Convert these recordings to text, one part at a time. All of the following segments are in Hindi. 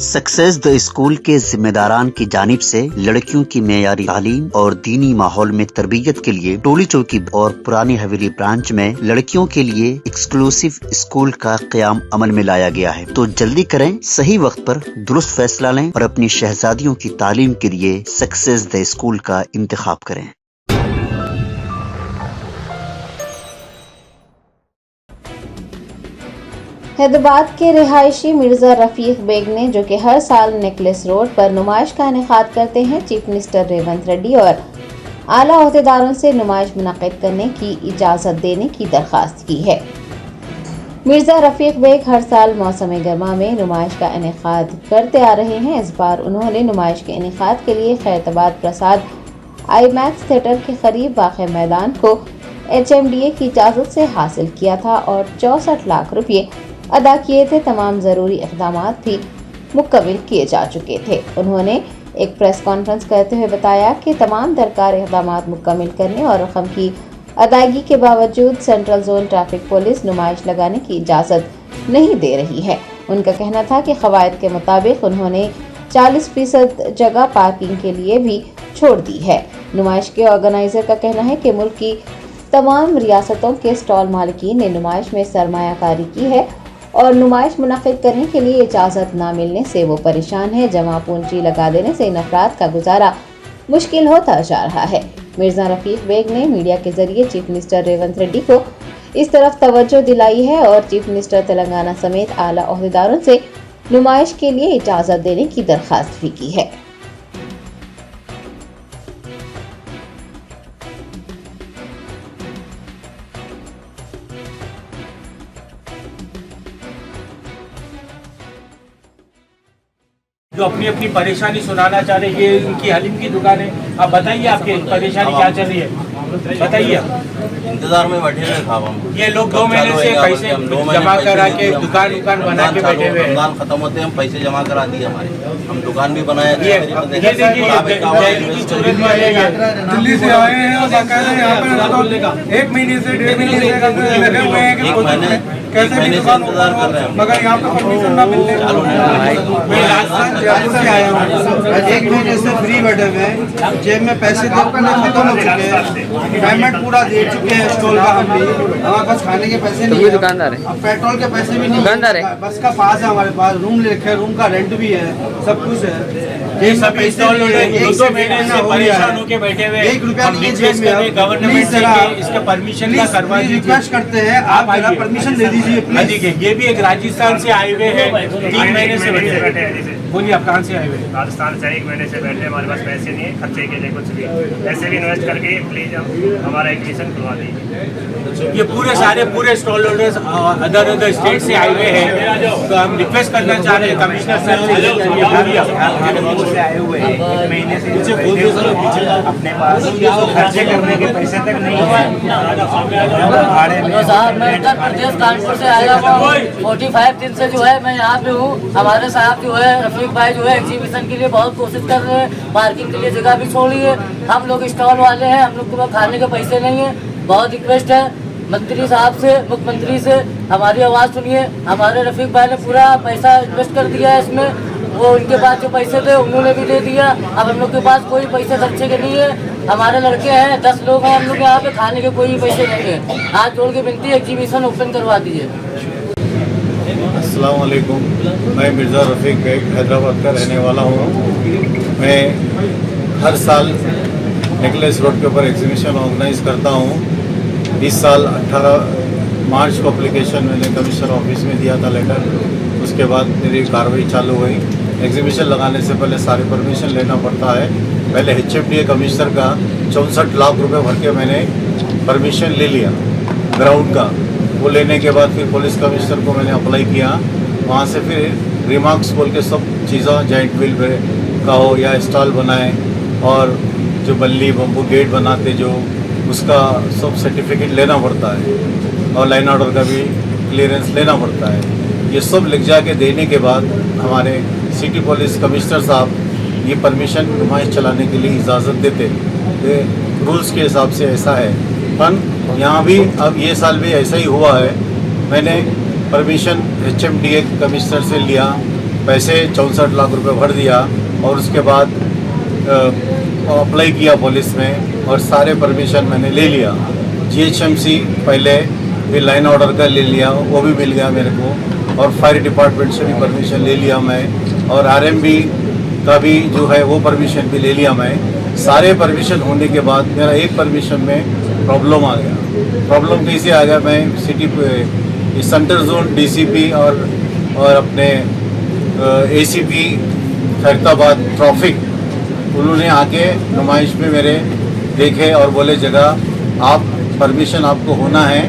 सक्सेस द स्कूल के जिम्मेदारान की जानिब से लड़कियों की मेयारी तालीम और दीनी माहौल में तरबियत के लिए टोली चौकी और पुरानी हवेली ब्रांच में लड़कियों के लिए एक्सक्लूसिव स्कूल का क़याम अमल में लाया गया है। तो जल्दी करें, सही वक्त पर दुरुस्त फैसला लें और अपनी शहजादियों की तालीम के लिए सक्सेस द स्कूल का इंतखाब करें। हैदराबाद के रिहायशी मिर्जा रफीक बेग ने, जो कि हर साल नेकलेस रोड पर नुमाइश का इनेकाद करते हैं, चीफ मिनिस्टर रेवंत रेड्डी और आला अहदेदारों से नुमाइश मुनक्किद करने की इजाज़त देने की दरख्वास्त की है। मिर्जा रफीक बेग हर साल मौसम गर्मा में नुमाइश का इनेकाद करते आ रहे हैं। इस बार उन्होंने नुमाइश के इनेकाद के लिए खैरताबाद प्रसाद आईमैक्स थिएटर के करीब वाक़ मैदान को HMDA की इजाज़त से हासिल किया था और 64 लाख रुपये अदा किए थे। तमाम ज़रूरी इक़दामात भी मुकम्मल किए जा चुके थे। उन्होंने एक प्रेस कॉन्फ्रेंस करते हुए बताया कि तमाम दरकार इक़दामात मुकम्मल करने और रकम की अदायगी के बावजूद सेंट्रल जोन ट्रैफिक पुलिस नुमाइश लगाने की इजाज़त नहीं दे रही है। उनका कहना था कि क़वायद के मुताबिक उन्होंने 40% जगह पार्किंग के लिए भी छोड़ दी है। नुमाइश के ऑर्गेनाइज़र का कहना है कि मुल्क की तमाम रियासतों के स्टॉल मालिकीन ने नुमाइश में सरमायाकारी की है और नुमाइश मुनक्किद करने के लिए इजाज़त ना मिलने से वो परेशान है। जमा पूंजी लगा देने से इन अफराद का गुजारा मुश्किल होता जा रहा है। मिर्जा रफीक बेग ने मीडिया के जरिए चीफ मिनिस्टर रेवंत रेड्डी को इस तरफ तवज्जो दिलाई है और चीफ मिनिस्टर तेलंगाना समेत आला अहदेदारों से नुमाइश के लिए इजाज़त देने की दरख्वास्त भी की है। जो अपनी अपनी परेशानी सुनाना चाह रहे हैं, ये उनकी हलीम की दुकान है। आप बताइए आपकी परेशानी क्या चल रही है, बताइए। इंतजार में बैठे हुए खाब हम। ये लोग 2 महीने से पैसे जमा करा के दुकान बना के बैठे हुए हैं। रमजान खत्म होते हम पैसे जमा करा दिए हमारे, हम दुकान भी बनाए। दिल्ली से आए हैं और यहाँ पे 1 महीने से 1.5 महीने से लगे हुए हैं कि कैसे भी दुकान इंतजार कर रहे हैं, मगर यहाँ पे परमिशन ना मिलने। एक महीने से फ्री बैठे हुए हैं, जेब में पैसे खत्म हो चुके हैं, पेमेंट पूरा दे चुके हैं स्टॉल का। हम भी हमारे पास खाने के पैसे नहीं है, दुकानदार है, अब पेट्रोल के पैसे भी नहीं दुकानदार है, बस का पास है हमारे पास, रूम ले रखे, रूम का रेंट भी है, सब कुछ है। ये सब स्टॉल 2 महीने से परेशान होकर बैठे हुए हैं। 1 रुपया नहीं जेब में। गवर्नमेंट से इसका परमिशन का करवा दीजिए, रिक्वेस्ट करते हैं, आप परमिशन दे दीजिए प्लीज। ये भी एक राजस्थान से आए हुए हैं, 3 महीने से बैठे हैं। बोलिए आप कहाँ से आए हुए? राजस्थान से 1 महीने से बैठे, हमारे पास पैसे नहीं है खर्चे के लिए, कुछ भी पैसे भी इन्वेस्ट करके प्लीज हमारा एग्जीबिशन खुलवा दीजिए। ये पूरे स्टॉल होल्डर्स अदर स्टेट से आए हुए हैं, तो हम रिक्वेस्ट करना चाह रहे हैं कमिश्नर सर से आए हुए हैं, 1 महीने से अपने पास खर्चे करने के पैसे तक नहीं है। भाड़े में साहब मैं उत्तर प्रदेश कानपुर से आया हुआ 45 दिन से जो है मैं यहाँ पे हूँ। हमारे साहब जो है रफीक भाई जो है एग्जीबिशन के लिए बहुत कोशिश कर रहे हैं, पार्किंग के लिए जगह भी छोड़ी है। हम लोग स्टॉल वाले हैं, हम लोग के पास खाने के पैसे नहीं है। बहुत रिक्वेस्ट है मंत्री साहब से, मुख्यमंत्री से, हमारी आवाज़ सुनिए। हमारे रफीक भाई ने पूरा पैसा इन्वेस्ट कर दिया है इसमें, वो उनके पास जो पैसे थे उन्होंने भी दे दिया। अब हम लोग के पास कोई पैसे खर्चे के नहीं है। हमारे लड़के हैं, 10 लोग हैं हम लोग यहाँ पे, खाने के कोई पैसे नहीं है। हाथ जोड़ के विनती है, एग्जीबिशन ओपन करवा दीजिए। अस्सलाम वालेकुम, मैं मिर्ज़ा रफ़ीक बेग हैदराबाद का रहने वाला हूँ। मैं हर साल नेकलेस रोड के ऊपर एग्जीबिशन ऑर्गेनाइज़ करता हूँ। इस साल 18 मार्च को एप्लीकेशन मैंने कमिश्नर ऑफिस में दिया था लेटर, उसके बाद मेरी कार्रवाई चालू हुई। एग्जीबिशन लगाने से पहले सारी परमिशन लेना पड़ता है। पहले HMDA कमिश्नर का 64 लाख रुपए भर के मैंने परमिशन ले लिया ग्राउंड का। वो लेने के बाद फिर पुलिस कमिश्नर को मैंने अप्लाई किया, वहाँ से फिर रिमार्क्स बोल के सब चीज़ें जॉइंट व्हील का हो या स्टॉल बनाए और जो बल्ली बम्बू गेट बनाते जो उसका सब सर्टिफिकेट लेना पड़ता है और लाइन ऑर्डर का भी क्लियरेंस लेना पड़ता है। ये सब लिख जा के देने के बाद हमारे सिटी पुलिस कमिश्नर साहब ये परमिशन नुमाइश चलाने के लिए इजाज़त देते। रूल्स के हिसाब से ऐसा है, पर यहाँ भी अब ये साल भी ऐसा ही हुआ है। मैंने परमिशन HMDA कमिश्नर से लिया, पैसे 64 लाख रुपए भर दिया और उसके बाद अप्लाई किया पुलिस में और सारे परमिशन मैंने ले लिया। GHMC पहले भी लाइन ऑर्डर का ले लिया, वो भी मिल गया मेरे को, और फायर डिपार्टमेंट से भी परमिशन ले लिया मैं, और RMB का भी जो है वो परमिशन भी ले लिया मैं। सारे परमिशन होने के बाद मेरा एक परमिशन में प्रॉब्लम आ गया। प्रॉब्लम कैसे आ गया, मैं सिटी सेंटर जोन DCP और अपने ACP खैरताबाद ट्रैफिक, उन्होंने आके नुमाइश में मेरे देखे और बोले जगह आप परमिशन आपको होना है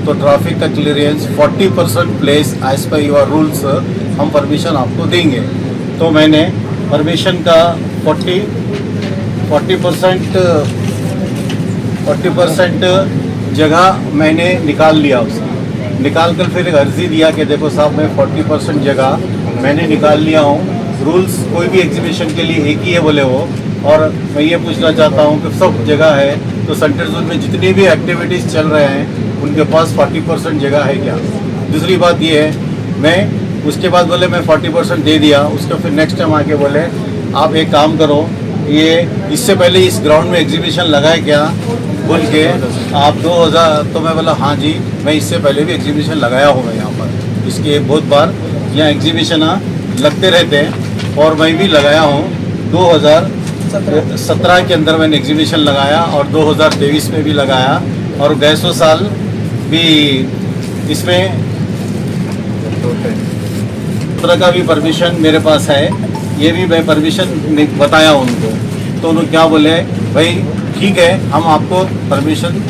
तो ट्रैफिक का clearance 40% place as per your rules हम परमिशन आपको देंगे। तो मैंने परमिशन का 40% जगह मैंने निकाल लिया। उसका निकाल कर फिर एक अर्जी दिया कि देखो साहब मैं 40% जगह मैंने निकाल लिया हूँ। रूल्स कोई भी एग्जीबिशन के लिए एक ही है बोले वो, और मैं ये पूछना चाहता हूँ कि सब जगह है तो सेंटर जोन में जितनी भी एक्टिविटीज़ चल रहे हैं उनके पास 40% जगह है क्या। दूसरी बात ये है, मैं उसके बाद बोले मैं 40% दे दिया। उसके फिर नेक्स्ट टाइम आके बोले आप एक काम करो, ये इससे पहले इस ग्राउंड में एग्जीबिशन लगाए क्या बोल के आप 2000, तो मैं बोला हाँ जी मैं इससे पहले भी एग्जीबिशन लगाया हूँ मैं यहाँ पर। इसके बहुत बार यहाँ एग्जीबिशन लगते रहते हैं और मैं भी लगाया हूँ। 2017 के अंदर मैंने एग्जीबिशन लगाया और 2023 में भी लगाया, और गए साल भी इसमें 17 का भी परमिशन मेरे पास है। ये भी मैं परमिशन बताया उनको, तो उन्होंने क्या बोले भाई ठीक है हम आपको परमिशन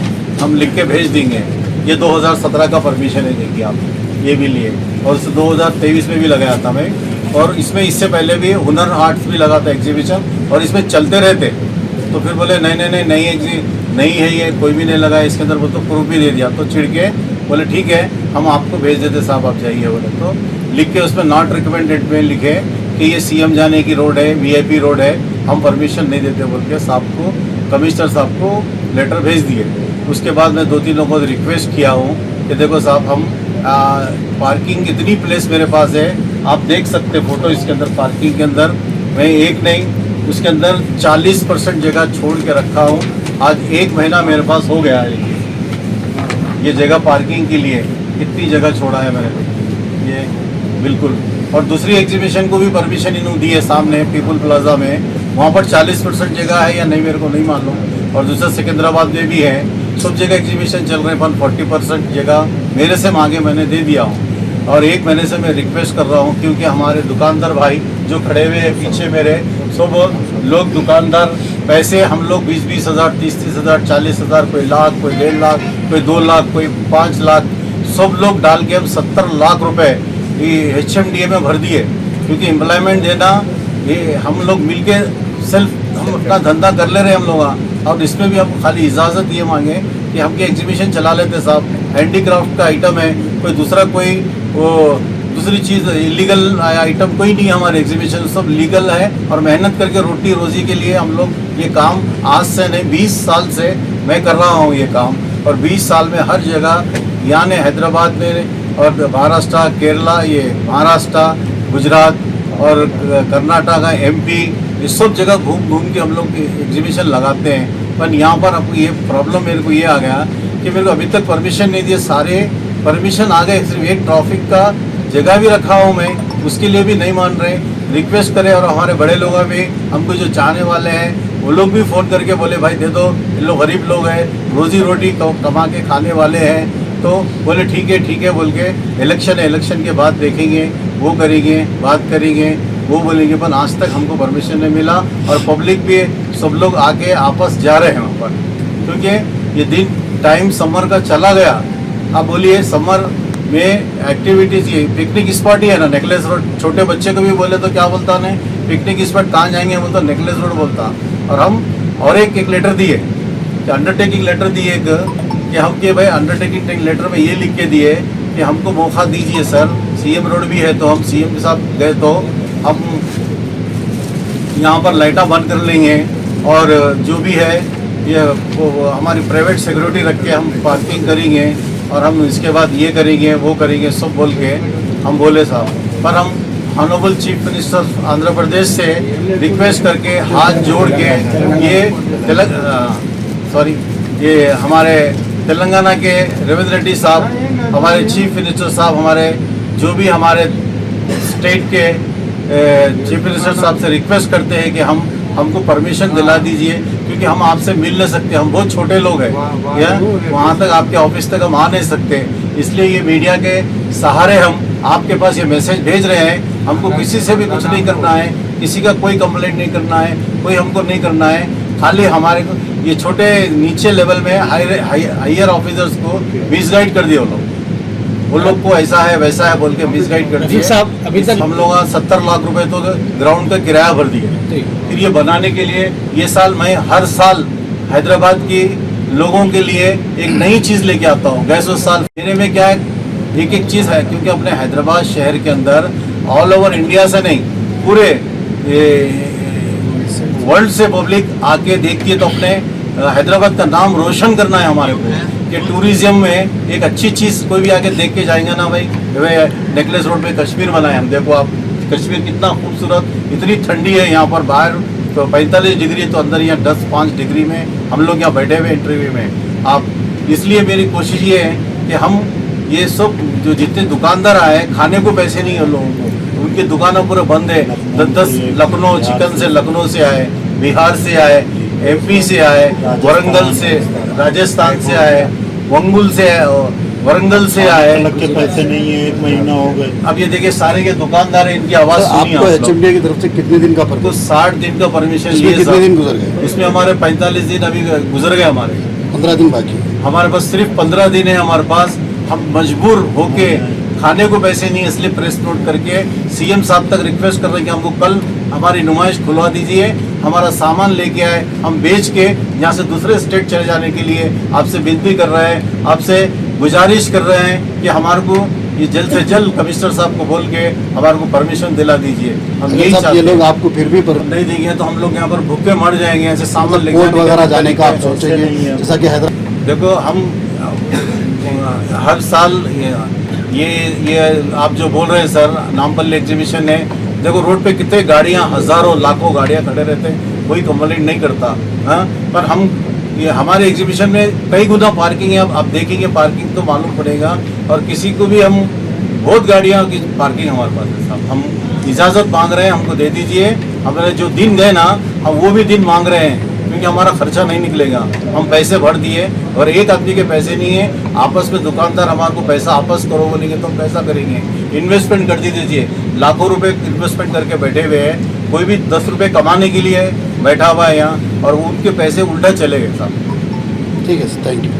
हम लिख के भेज देंगे। ये 2017 का परमिशन है, देखिए आप ये भी लिए, और 2023 में भी लगाया था मैं, और इसमें इससे पहले भी हुनर आर्ट्स भी लगा था एग्जीबिशन, और इसमें चलते रहते। तो फिर बोले नहीं है ये कोई भी नहीं लगा इसके अंदर, वो तो प्रूफ भी दे दिया। तो चिढ़ के बोले ठीक है हम आपको भेज देते साहब आप जाइए बोले। तो लिख के उसमें नॉट रिकमेंडेड में लिखे कि ये CM जाने की रोड है, VIP रोड है, हम परमिशन नहीं देते बोल के साहब को, कमिश्नर साहब को लेटर भेज दिए। उसके बाद मैं 2-3 लोगों को रिक्वेस्ट किया हूँ कि देखो साहब हम पार्किंग इतनी प्लेस मेरे पास है, आप देख सकते फ़ोटो इसके अंदर पार्किंग के अंदर मैं एक नहीं उसके अंदर 40% जगह छोड़ के रखा हूँ। आज 1 महीना मेरे पास हो गया है ये जगह पार्किंग के लिए, कितनी जगह छोड़ा है मैंने ये बिल्कुल। और दूसरी एग्जीबिशन को भी परमिशन इन्होंने दी है सामने पीपल प्लाजा में, वहाँ पर 40% जगह है या नहीं मेरे को नहीं मालूम, और दूसरा सिकंदराबाद में भी है। सब जगह एग्जीबिशन चल रहे हैं, पर 40% जगह मेरे से मांगे मैंने दे दिया हूँ। और 1 महीने से मैं रिक्वेस्ट कर रहा हूँ क्योंकि हमारे दुकानदार भाई जो खड़े हुए हैं पीछे मेरे, सब लोग दुकानदार पैसे हम लोग 20-20 हज़ार, 30-30 हज़ार, 40 हज़ार, कोई लाख, कोई 1.5 लाख, कोई 2 लाख, कोई 5 लाख, सब लोग डाल के हम 70 लाख रुपए ये HMDA में भर दिए। क्योंकि एम्प्लॉयमेंट देना ये हम लोग मिलके सेल्फ हम अपना धंधा कर ले रहे हैं हम लोग। और इसमें भी हम खाली इजाज़त ये मांगे कि हम क्या एग्जीबिशन चला लेते साहब, हैंडीक्राफ्ट का आइटम है, कोई दूसरा कोई वो दूसरी चीज़ इलीगल आइटम कोई नहीं है हमारे एग्जीबिशन, सब लीगल है। और मेहनत करके रोटी रोजी के लिए हम लोग ये काम आज से नहीं 20 साल से मैं कर रहा हूँ ये काम। और 20 साल में हर जगह यानी हैदराबाद में और महाराष्ट्र, केरला, ये महाराष्ट्र, गुजरात और कर्नाटक, MP, ये सब जगह घूम घूम के हम लोग एग्जीबिशन लगाते हैं। पर यहाँ पर अब ये प्रॉब्लम मेरे को ये आ गया कि मेरे को अभी तक परमिशन नहीं दिए, सारे परमिशन आ गए, सिर्फ एक ट्रैफिक का जगह भी रखा हूँ मैं, उसके लिए भी नहीं मान रहे। रिक्वेस्ट करें, और हमारे बड़े लोग भी हमको जो चाहने वाले हैं वो लोग भी फ़ोन करके बोले भाई दे दो, इन लोग गरीब लोग हैं, रोज़ी रोटी कमा के खाने वाले हैं। तो बोले ठीक है बोल के इलेक्शन के बाद देखेंगे, वो करेंगे, बात करेंगे, वो बोलेंगे। पर आज तक हमको परमिशन नहीं मिला, और पब्लिक भी सब लोग आके आपस जा रहे हैं वहाँ पर, क्योंकि ये दिन टाइम समर का चला गया। आप बोलिए समर में एक्टिविटीज़ ये पिकनिक स्पॉट ही है ना, नेकलेस रोड। छोटे बच्चे को भी बोले तो क्या बोलता नहीं, पिकनिक स्पॉट कहाँ जाएंगे बोलता नेकलेस रोड बोलता। और हम और एक लेटर दिए, अंडरटेकिंग लेटर दिए कि हम के भाई अंडरटेकिंग लेटर में ये लिख के दिए कि हमको मौका दीजिए सर, CM रोड भी है, तो हम CM के साथ गए तो हम यहाँ पर लाइटा बंद कर लेंगे, और जो भी है ये वो हमारी प्राइवेट सिक्योरिटी रख के हम पार्किंग करेंगे, और हम इसके बाद ये करेंगे वो करेंगे सब बोल के हम बोले साहब। पर हम honourable chief minister Andhra Pradesh से रिक्वेस्ट करके हाथ जोड़ के ये हमारे तेलंगाना के रेवंत रेड्डी साहब, हमारे चीफ मिनिस्टर साहब, हमारे जो भी हमारे स्टेट के चीफ मिनिस्टर साहब से रिक्वेस्ट करते हैं कि हमको परमिशन दिला दीजिए, क्योंकि हम आपसे मिल नहीं सकते, हम बहुत छोटे लोग हैं, या वहाँ तक आपके ऑफिस तक हम आ नहीं सकते। इसलिए ये मीडिया के सहारे हम आपके पास ये मैसेज भेज रहे हैं। हमको किसी से भी कुछ नहीं करना है, किसी का कोई कंप्लेंट नहीं करना है, कोई हमको नहीं करना है। खाली हमारे को ये छोटे नीचे लेवल में हायर ऑफिसर्स को मिसगाइड कर दिए वो लोग को ऐसा है वैसा है बोल के मिसगाइड कर दिए। अभी तक हम लोग 70 लाख रुपए तो ग्राउंड का किराया भर दिए। फिर ये बनाने के लिए ये साल मैं हर साल हैदराबाद की लोगों के लिए एक नई चीज़ लेके आता हूँ। गैस उस साल मेरे में क्या है, एक चीज़ है, क्योंकि अपने हैदराबाद शहर के अंदर ऑल ओवर इंडिया से नहीं पूरे वर्ल्ड से पब्लिक आके देखती है, तो अपने हैदराबाद का नाम रोशन करना है हमारे को कि टूरिज्म में एक अच्छी चीज़ कोई भी आके देख के जाएंगे ना भाई नेकलेस रोड पे कश्मीर बनाए हम। देखो आप कश्मीर कितना खूबसूरत, इतनी ठंडी है यहाँ पर, बाहर तो 45 डिग्री तो अंदर यहाँ 10-5 डिग्री में हम लोग यहाँ बैठे हुए इंटरव्यू में। आप इसलिए मेरी कोशिश ये है कि हम ये सब जो जितने दुकानदार आए खाने को पैसे नहीं है लोगों को, उनकी दुकानें पूरे बंद है। 10 लखनऊ चिकन से लखनऊ से आए, बिहार से आए, MP से आए, वरंगल से, राजस्थान से आए, वंगुल से वरंगल से आए। के पैसे नहीं है, 1 महीना हो गए। अब ये देखिए सारे के दुकानदार हैं, इनकी आवाज सुनिए। आपको HMDA की तरफ से कितने दिन का तो 60 दिन का परमिशन लिए। कितने दिन गुजर गए? इसमें हमारे 45 दिन अभी गुजर गए, हमारे 15 दिन बाकी। हमारे पास सिर्फ 15 दिन है हमारे पास। हम मजबूर होके खाने को पैसे नहीं, इसलिए प्रेस नोट करके CM साहब तक रिक्वेस्ट कर रहे हैं कि हमको कल हमारी नुमाइश खुलवा दीजिए, हमारा सामान लेके आए, हम बेच के यहाँ से दूसरे स्टेट चले जाने के लिए आपसे विनती कर रहे हैं, आपसे गुजारिश कर रहे हैं कि हमारे को ये जल्द से जल्द कमिश्नर साहब को बोल के हमारे को परमिशन दिला दीजिए। हम यही चाहते हैं। ये लोग आपको फिर भी नहीं देंगे तो हम लोग यहाँ पर भूखे मर जाएंगे। ऐसे सामान लेके कोर्ट वगैरह जाने का आप सोचेंगे? जैसा कि हैदराबाद, देखो हम हर साल ये आप जो बोल रहे हैं सर, नामपल्ली एग्जीबिशन है, देखो रोड पे कितने गाड़ियाँ, हजारों लाखों गाड़ियाँ खड़े रहते हैं, कोई कंप्लेंट नहीं करता। हाँ, पर हम ये हमारे एग्जीबिशन में कई गुना पार्किंग है। अब आप देखेंगे पार्किंग तो मालूम पड़ेगा, और किसी को भी हम बहुत गाड़ियों की पार्किंग हमारे पास है साहब। हम इजाज़त मांग रहे हैं, हमको दे दीजिए। हमारे जो दिन गए ना, हम वो भी दिन मांग रहे हैं, क्योंकि हमारा खर्चा नहीं निकलेगा। हम पैसे भर दिए और एक आदमी के पैसे नहीं है। आपस में दुकानदार हमारे को पैसा आपस करो बोलेंगे तो हम कैसा करेंगे? इन्वेस्टमेंट कर दीजिए। लाखों रुपए इन्वेस्टमेंट करके बैठे हुए हैं, कोई भी 10 रुपये कमाने के लिए बैठा हुआ है यहाँ, और उनके पैसे उल्टा चले गए साहब। ठीक है sir, thank you.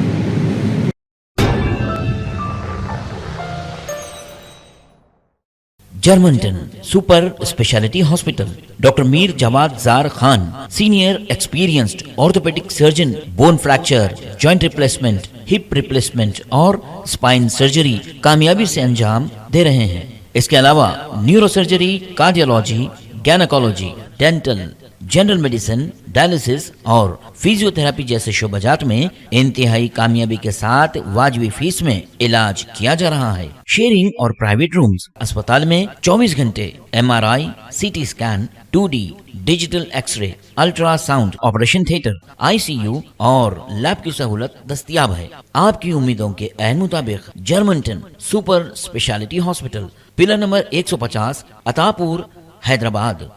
Germanton super speciality hospital, doctor Mir Jawad Jar Khan, senior experienced orthopaedic surgeon, bone fracture, joint replacement, hip replacement और स्पाइन सर्जरी कामयाबी से अंजाम दे रहे हैं। इसके अलावा neuro surgery, cardiology, gynaecology, dental, general medicine, dialysis और फिजियोथेरेपी जैसे शोबाजात में इंतहाई कामयाबी के साथ वाजिबी फीस में इलाज किया जा रहा है। शेयरिंग और प्राइवेट रूम्स। अस्पताल में 24 घंटे MRI, CT scan, 2D digital x-ray, ultrasound, operation theatre, ICU और लैब की सहूलत दस्तयाब है। आपकी उम्मीदों के ऐन मुताबिक Germanton super speciality hospital, pillar number 150, Attapur, Hyderabad.